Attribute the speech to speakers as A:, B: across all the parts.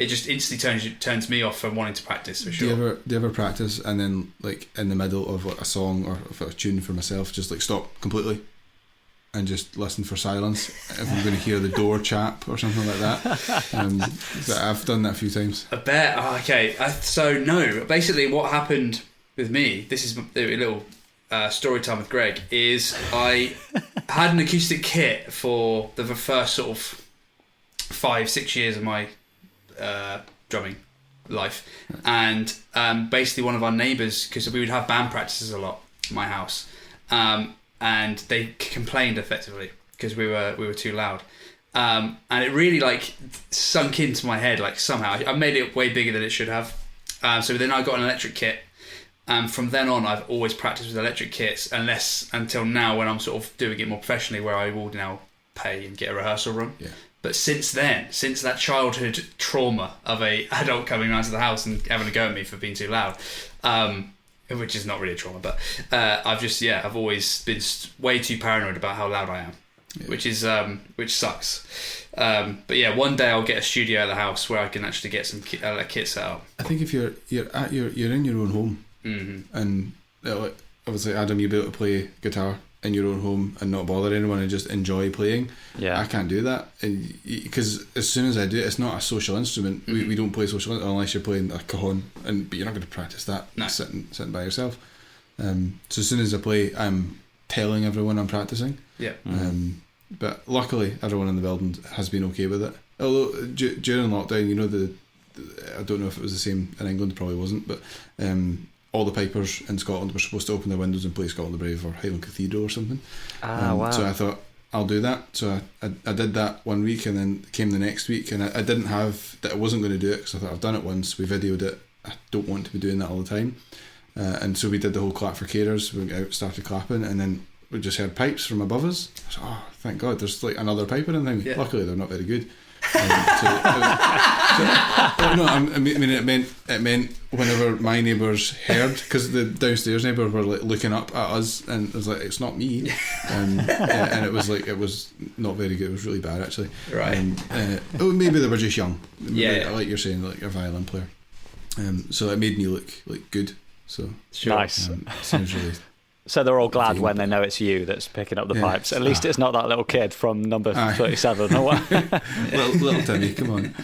A: it just instantly turns me off from wanting to practice for sure.
B: Do you ever practice and then like in the middle of like a song or of a tune for myself, just like stop completely and just listen for silence if I'm going to hear the door chap or something like that? I've done that a few times.
A: I bet. Oh, okay. So no, basically what happened with me, this is a little story time with Greg, is I had an acoustic kit for the first sort of 5-6 years of my drumming life, and basically one of our neighbours, because we would have band practices a lot at my house, and they complained effectively because we were too loud, and it really like sunk into my head like somehow. I made it way bigger than it should have, so then I got an electric kit. From then on, I've always practiced with electric kits, until now when I'm sort of doing it more professionally, where I will now pay and get a rehearsal room.
B: Yeah.
A: But since then, since that childhood trauma of a adult coming around to the house and having a go at me for being too loud, which is not really a trauma, but I've always been way too paranoid about how loud I am, which sucks. But yeah, one day I'll get a studio at the house where I can actually get some kit set up.
B: I think if you're in your own home, and obviously Adam, you'll be able to play guitar in your own home and not bother anyone and just enjoy playing.
C: Yeah,
B: I can't do that, because as soon as I do it, it's not a social instrument. We don't play social unless you're playing a cajon, but you're not going to practice that sitting by yourself. So as soon as I play, I'm telling everyone I'm practicing.
A: Yeah.
B: But luckily everyone in the building has been okay with it, although during lockdown, you know, I don't know if it was the same in England, probably wasn't, but all the pipers in Scotland were supposed to open their windows and play Scotland the Brave or Highland Cathedral or something.
C: Wow.
B: So I thought, I'll do that. So I did that one week, and then came the next week, and I didn't have that. I wasn't going to do it because I thought, I've done it once, we videoed it, I don't want to be doing that all the time. And so we did the whole clap for carers. We went out, started clapping, and then we just heard pipes from above us. I was like, oh, thank God, there's like another piper in thing. Yeah. Luckily they're not very good. It meant whenever my neighbours heard, because the downstairs neighbour were like looking up at us, and it was like, it's not me, and it was like, it was not very good. It was really bad actually.
A: Right.
B: Maybe they were just young.
A: Yeah.
B: Like you're saying, like a violin player. So it made me look like good. So
A: sure.
C: Nice.
B: Sounds really.
C: So they're all glad when they know it's you that's picking up the pipes. At least it's not that little kid from number 37 or what.
B: little Timmy, come on.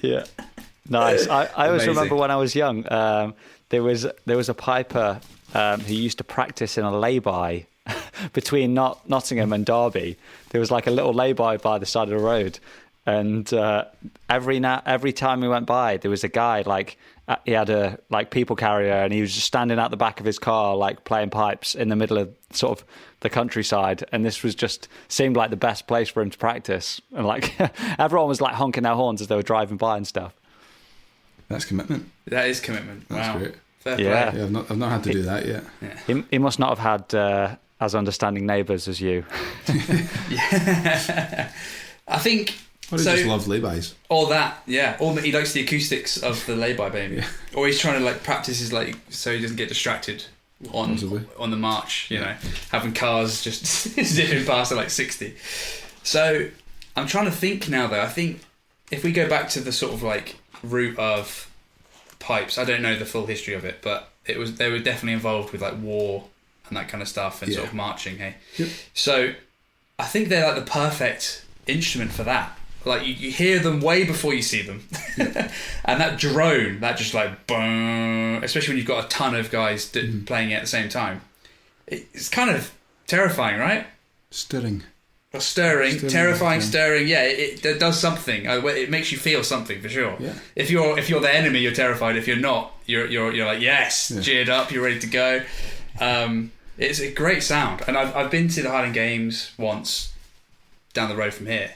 C: Yeah, nice. I always
A: Amazing.
C: remember when I was young, there was a piper who used to practice in a lay-by between Nottingham and Derby. There was like a little lay-by by the side of the road, and every time we went by, there was a guy like. He had a like people carrier, and he was just standing at the back of his car, like playing pipes in the middle of sort of the countryside. And this was just seemed like the best place for him to practice. And like everyone was like honking their horns as they were driving by and stuff.
B: That's commitment.
A: That is commitment.
B: That's
A: wow.
B: great.
A: Fair play.
C: Yeah.
B: Yeah, I've not had to do that yet.
A: Yeah.
C: He must not have had as understanding neighbours as you.
A: Yeah. I think.
B: Or he just loves laybys.
A: Or that, yeah. Or he likes the acoustics of the lay-by maybe. Yeah. Or he's trying to like practice his like so he doesn't get distracted on the march, you know, having cars just zipping past at like 60. So I'm trying to think now though. I think if we go back to the sort of like root of pipes, I don't know the full history of it, but they were definitely involved with like war and that kind of stuff and sort of marching, hey.
B: Yep.
A: So I think they're like the perfect instrument for that. Like you hear them way before you see them. And that drone, that just like boom, especially when you've got a ton of guys playing it at the same time, it's kind of terrifying, right?
B: Stirring,
A: terrifying, stirring. Yeah, it does something. It makes you feel something for sure.
B: Yeah.
A: If you're the enemy, you're terrified. If you're not, you're like yes, cheered up, you're ready to go. It's a great sound, and I've been to the Highland Games once down the road from here.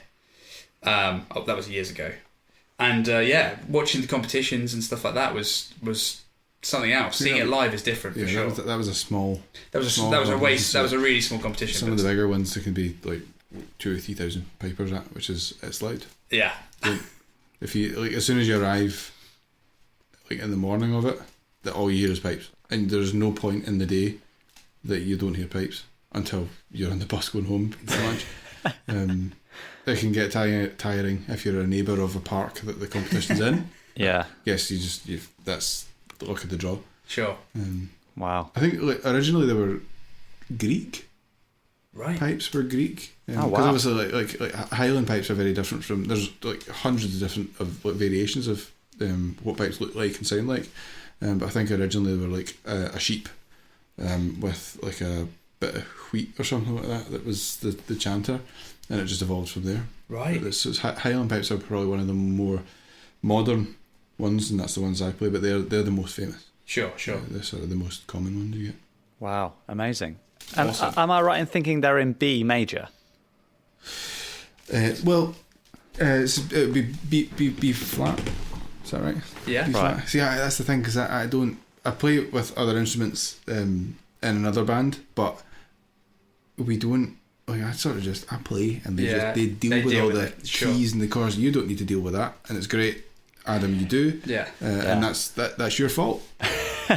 A: That was years ago, and watching the competitions and stuff like that was something else. Seeing it live is different for sure.
B: That was a small.
A: That was a really small competition.
B: Some of the bigger ones, there can be like 2,000 or 3,000 pipers at, which is it's loud.
A: Yeah.
B: Like, if you like, as soon as you arrive, like in the morning of it, that all you hear is pipes, and there's no point in the day that you don't hear pipes until you're on the bus going home for lunch. It can get tiring if you're a neighbour of a park that the competition's in.
C: Yeah.
B: Yes, that's the luck of the draw.
A: Sure.
C: Wow.
B: I think originally they were Greek.
A: Right.
B: Pipes were Greek.
C: Oh, wow.
B: Because obviously, like Highland pipes are very different from. There's like hundreds of different variations of what pipes look like and sound like. But I think originally they were like a sheep with like a bit of wheat or something like that. That was the chanter, and it just evolved from there.
A: Right.
B: So Highland pipes are probably one of the more modern ones, and that's the ones I play. But they're the most famous.
A: Sure.
B: They're sort of the most common ones you get.
C: Wow. Amazing. And
B: Awesome.
C: am I right in thinking they're in B major?
B: It would be B flat. Is that right?
A: Yeah.
B: B
C: Right.
B: flat. See, that's the thing, because I play with other instruments in another band, but we don't. Like, I play, and they deal with all the keys and the chords. You don't need to deal with that, and it's great, Adam. You do, and that's your fault.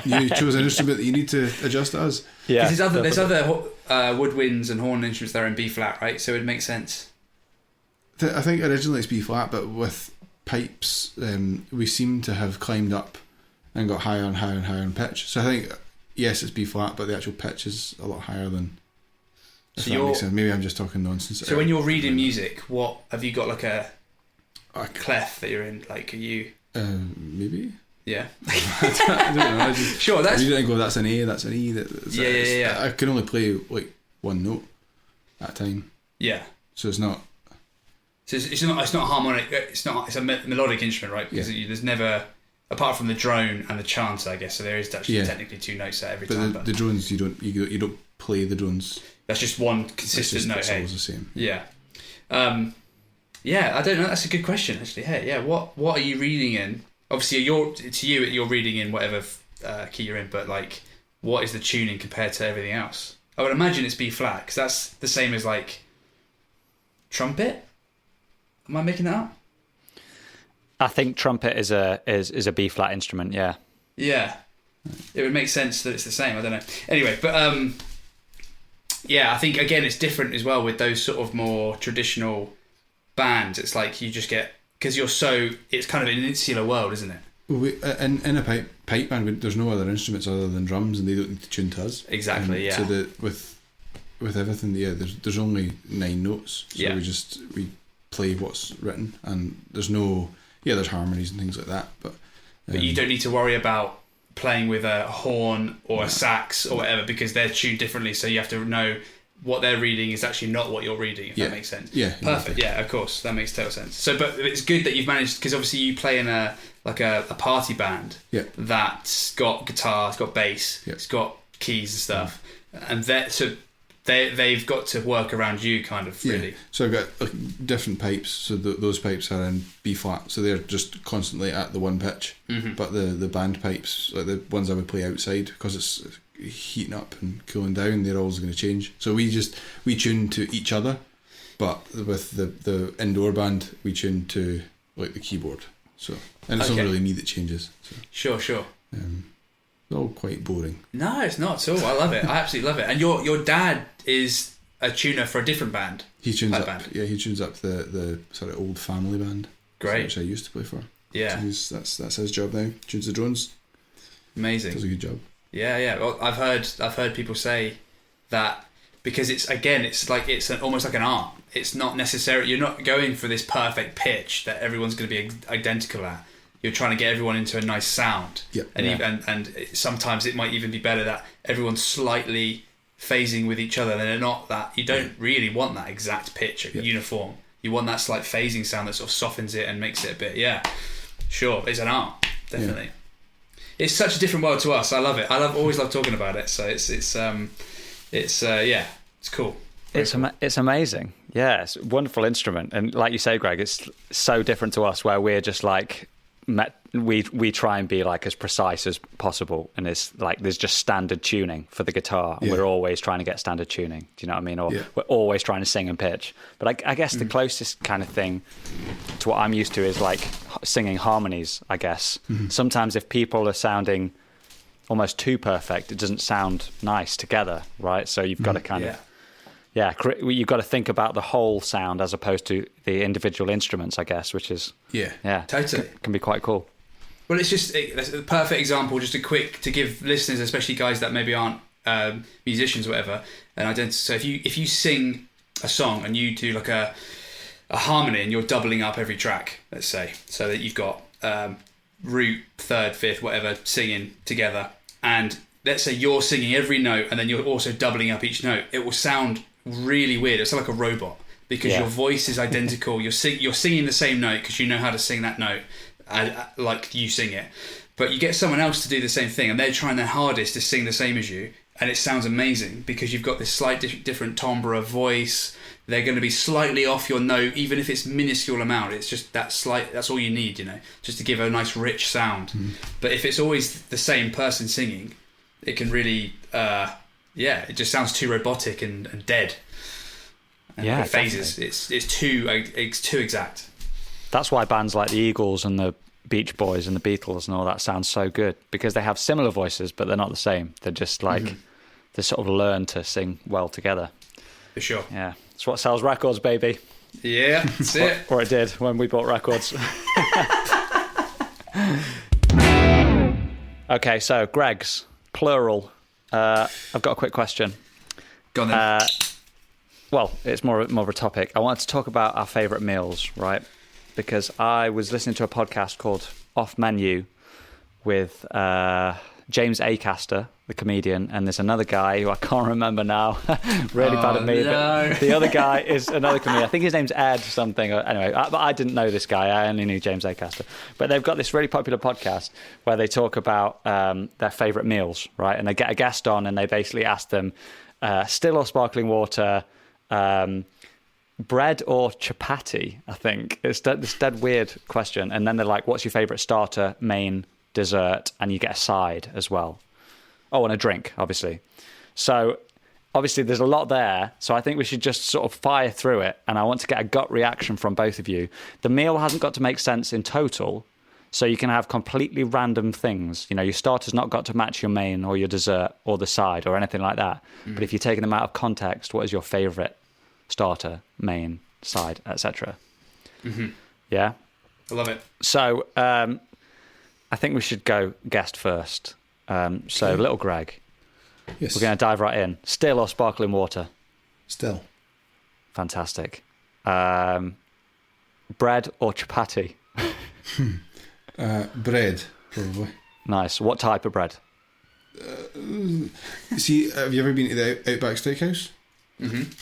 B: You chose an instrument that you need to adjust as.
C: Yeah.
A: There's other woodwinds and horn instruments that are in B flat, right? So it makes sense.
B: I think originally it's B flat, but with pipes, we seem to have climbed up and got higher and higher and higher in pitch. So I think yes, it's B flat, but the actual pitch is a lot higher than. If that makes sense. Maybe I'm just talking nonsense.
A: So when you're reading music, what have you got, like a clef that you're in? Like, are you?
B: Maybe.
A: Yeah.
B: I don't know.
A: Sure. That's.
B: You didn't go. That's an A. That's an E.
A: Yeah.
B: I can only play like one note at a time.
A: Yeah.
B: So it's not.
A: So it's not harmonic. It's a melodic instrument, right? Because there's never, apart from the drone and the chanter, I guess. So there is actually technically two notes there every time.
B: But the drones, you don't play the drones.
A: That's just one consistent note.
B: It's always the same.
A: Yeah. I don't know. That's a good question, actually. Hey, yeah. What are you reading in? Obviously, you're reading in whatever key you're in, but like, what is the tuning compared to everything else? I would imagine it's B flat, because that's the same as like trumpet. Am I making that up?
C: I think trumpet is a B flat instrument. Yeah.
A: Yeah. It would make sense that it's the same. I don't know. Anyway, but I think again it's different as well with those sort of more traditional bands. It's like you just get, because it's kind of an insular world, isn't it?
B: Well, in a pipe band, there's no other instruments other than drums, and they don't need to tune to us.
A: Exactly. Yeah.
B: So with everything, there's only 9 notes. So we play what's written, and there's harmonies and things like that, but
A: you don't need to worry about playing with a horn or a sax or whatever, because they're tuned differently, so you have to know what they're reading is actually not what you're reading, if that makes sense.
B: Yeah,
A: perfect. Yeah, of course, that makes total sense. So, but it's good that you've managed, because obviously you play in a party band that's got guitar, it's got bass, it's got keys and stuff, and they've got to work around you, kind of, really.
B: So I've got different pipes. So those pipes are in B flat, so they're just constantly at the one pitch. Mm-hmm. But the band pipes, like the ones I would play outside, because it's heating up and cooling down, they're always going to change. So we tune to each other, but with the indoor band, we tune to like the keyboard. So, and it's not really me that changes. So.
A: Sure.
B: It's all quite boring.
A: No, it's not at all. I love it. I absolutely love it. And your dad is a tuner for a different band.
B: He tunes up. Band. Yeah, he tunes up the sort of old family band.
A: Great.
B: Which I used to play for.
A: Yeah.
B: So that's his job now. Tunes the drones.
A: Amazing.
B: Does a good job.
A: Yeah. Well, I've heard people say that, because it's almost like an art. It's not necessarily, you're not going for this perfect pitch that everyone's going to be identical at. You're trying to get everyone into a nice sound.
B: Yeah.
A: And sometimes it might even be better that everyone's slightly phasing with each other. They're not that. You don't really want that exact pitch uniform. You want that slight phasing sound that sort of softens it and makes it a bit. Yeah, sure. It's an art, definitely. Yeah. It's such a different world to us. I love it. Always love talking about it. So it's cool.
C: It's amazing. Yeah, it's a wonderful instrument, and like you say, Greg, it's so different to us, where we're just like. We try and be like as precise as possible, and it's like there's just standard tuning for the guitar, and we're always trying to get standard tuning. Do you know what I mean? Or we're always trying to sing and pitch. But I guess the closest kind of thing to what I'm used to is like singing harmonies, I guess. Mm-hmm. Sometimes if people are sounding almost too perfect, it doesn't sound nice together, right? So you've got to kind of Yeah, you've got to think about the whole sound as opposed to the individual instruments, I guess, which is
A: totally
C: can be quite cool.
A: Well, that's a perfect example. Just to give listeners, especially guys that maybe aren't musicians, or whatever, an identity. So if you sing a song and you do like a harmony and you're doubling up every track, let's say, so that you've got root, third, fifth, whatever, singing together, and let's say you're singing every note and then you're also doubling up each note, it will sound really weird. It's like a robot because your voice is identical. You're singing the same note because you know how to sing that note like you sing it, but you get someone else to do the same thing and they're trying their hardest to sing the same as you, and it sounds amazing because you've got this slight different timbre voice. They're going to be slightly off your note, even if it's minuscule amount. It's just that slight. That's all you need, just to give a nice rich sound. But if it's always the same person singing, it can really it just sounds too robotic and dead. And it phases. It's too exact.
C: That's why bands like the Eagles and the Beach Boys and the Beatles and all that sound so good, because they have similar voices but they're not the same. They're just like they sort of learn to sing well together.
A: For sure.
C: Yeah, it's what sells records, baby.
A: Yeah, that's it.
C: Or it did when we bought records. Okay, so Greg's plural. I've got a quick question.
A: Go on then.
C: Well, it's more of a topic. I wanted to talk about our favourite meals, right? Because I was listening to a podcast called Off Menu with James Acaster, the comedian, and there's another guy who I can't remember now. Really bad at me.
A: No.
C: But the other guy is another comedian. I think his name's Ed something. Anyway, but I didn't know this guy. I only knew James Acaster. But they've got this really popular podcast where they talk about their favourite meals, right? And they get a guest on and they basically ask them still or sparkling water, bread or chapati, I think. It's this dead weird question. And then they're like, what's your favourite starter, main, dessert? And you get a side as well. Oh, and a drink, obviously. So obviously there's a lot there. So I think we should just sort of fire through it. And I want to get a gut reaction from both of you. The meal hasn't got to make sense in total. So you can have completely random things. Your starter's not got to match your main or your dessert or the side or anything like that. But if you're taking them out of context, what is your favourite starter, main, side, etc.? Yeah?
A: I love it.
C: So I think we should go guest first. So little Greg,
B: Yes.
C: we're going to dive right in. Still or sparkling water?
B: Still.
C: Fantastic. Bread or chapati?
B: Bread, probably.
C: Nice. What type of bread?
B: See, have you ever been to the Outback Steakhouse?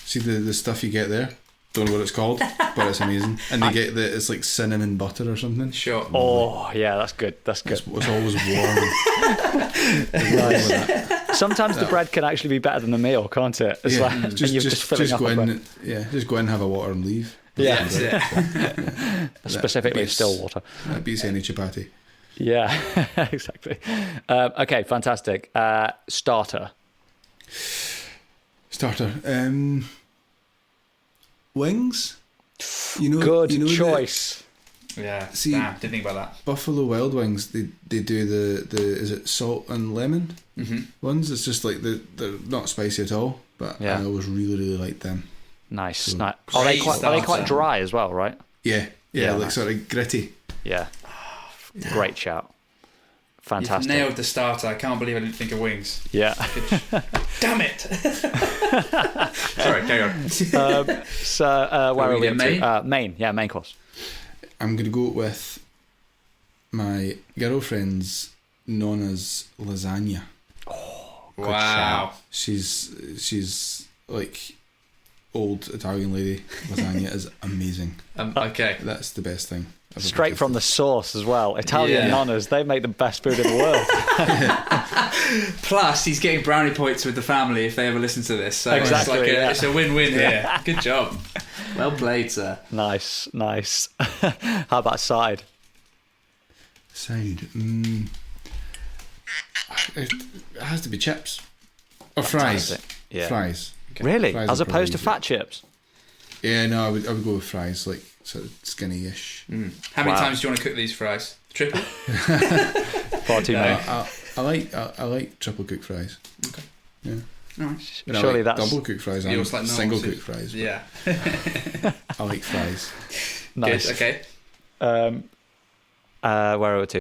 B: See the stuff you get there? Don't know what it's called, but it's amazing. And they get it's like cinnamon butter or something.
A: Sure.
C: Oh, yeah, that's good. That's good.
B: It's always warm.
C: Nice. Sometimes the bread can actually be better than the meal, can't it? It's like, and you're filling up
B: go
C: on
B: in.
C: bread.
B: Yeah, just go in, have a water, and leave.
C: Yeah,
A: That's it.
C: specifically still water.
B: That beats any chapati.
C: Yeah, exactly. Okay, fantastic. Starter.
B: Wings.
C: Good choice.
A: Yeah.
B: See,
A: didn't think about that.
B: Buffalo Wild Wings. They do the is it salt and lemon ones? It's just like they're not spicy at all, but I always really liked them.
C: Nice.
B: So,
C: nice. Are they quite
A: starter.
C: dry as well, right?
B: Yeah, like
C: nice.
B: sort of gritty.
C: Yeah. Great shout. Fantastic.
A: You've nailed the starter. I can't believe I didn't think of wings.
C: Yeah.
A: Damn it. Sorry, carry on.
C: So where are we?
A: Main?
C: Main. Yeah, main course.
B: I'm gonna go with my girlfriend's nonna's lasagna.
A: Wow.
B: She's like old Italian lady. Lasagna is amazing.
A: Okay.
B: That's the best thing. I've
C: Straight
B: ever
C: from the
B: tasted.
C: source as well. Italian nonnas, they make the best food in the world.
A: Plus, he's getting brownie points with the family if they ever listen to this. So
C: Exactly,
A: it's like
C: yeah.
A: it's a win-win here. Good job. Well played, sir.
C: Nice. How about side?
B: Side. It has to be chips or fries.
C: Fantastic. Yeah.
B: Fries.
C: Really?
B: Fries
C: As
B: are
C: opposed to
B: probably
C: fat chips?
B: Yeah, no, I would go with fries, like sort of skinny-ish.
A: How many
C: Wow.
A: times do you want to cook these fries? Triple?
C: Far too many.
B: I like triple cooked fries.
A: Okay.
B: Yeah.
A: Nice.
B: You know,
C: Surely
B: like
C: that's
B: double cooked fries
A: You
B: and
A: also like
B: single
A: normal
B: cooked fries.
A: Yeah.
B: I like fries.
C: nice.
A: Good. Okay.
C: Where are we to?